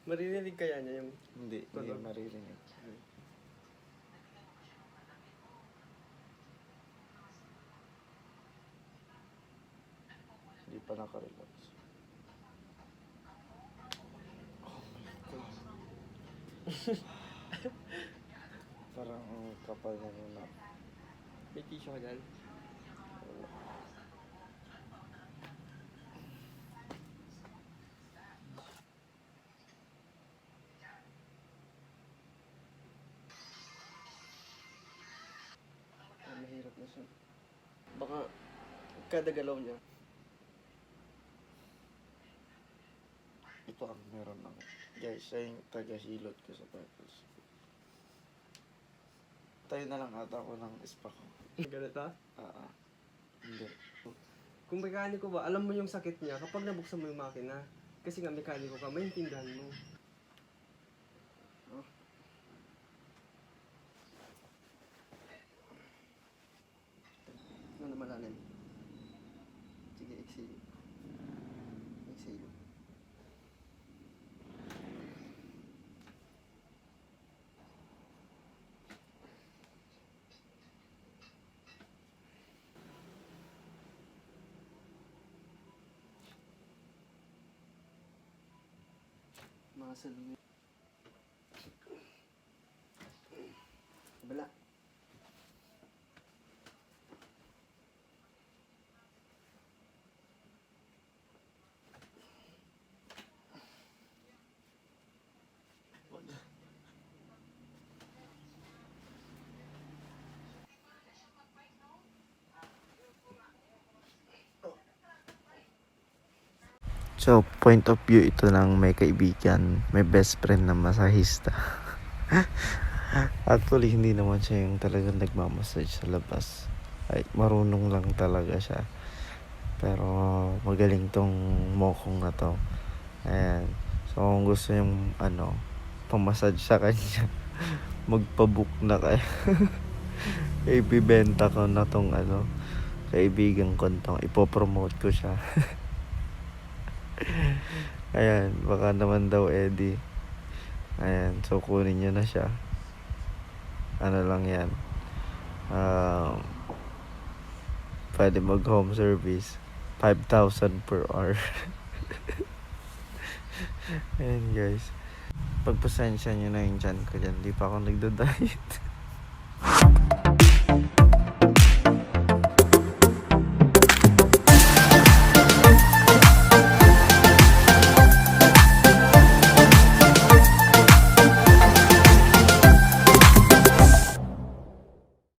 Maririnig kaya niya yung Hindi tunog? maririnig. Hindi pa nakarelax. Oh my God. Parang ang kapal na muna. May tissue ka dyan? Mahirap na siya. Baka kada galaw niya. Ito ang meron ng guys, siya yung taga-hilot ko sa purpose. Tayo na lang ata ako ng spa ko. Ganito? Hindi. Kung mekaniko ba, alam mo yung sakit niya kapag nabuksan mo yung makina. Kasi nga mekaniko ka, maintindihan mo. Ano na malalim? Sige, exhale. Exhale. Muscle mo. Bala. So, point of view ito ng may kaibigan, may best friend na masahista. Actually, hindi naman siya yung talagang nagmamassage sa labas. Ay, marunong lang talaga siya. Pero, magaling tong mokong na to. Ayan. So, kung gusto yung, pamassage sa kanya, magpabook na kayo. Ibibenta ko na tong, kaibigan ko tong, ipopromote ko siya. Ayan, baka naman daw Eddie. Ayan, so kunin nyo na siya. Ano lang yan, pwede mag home service, 5,000 per hour. Ayan guys, pagpasensya nyo na yung chan ko dyan, di pa ako nagda-diet.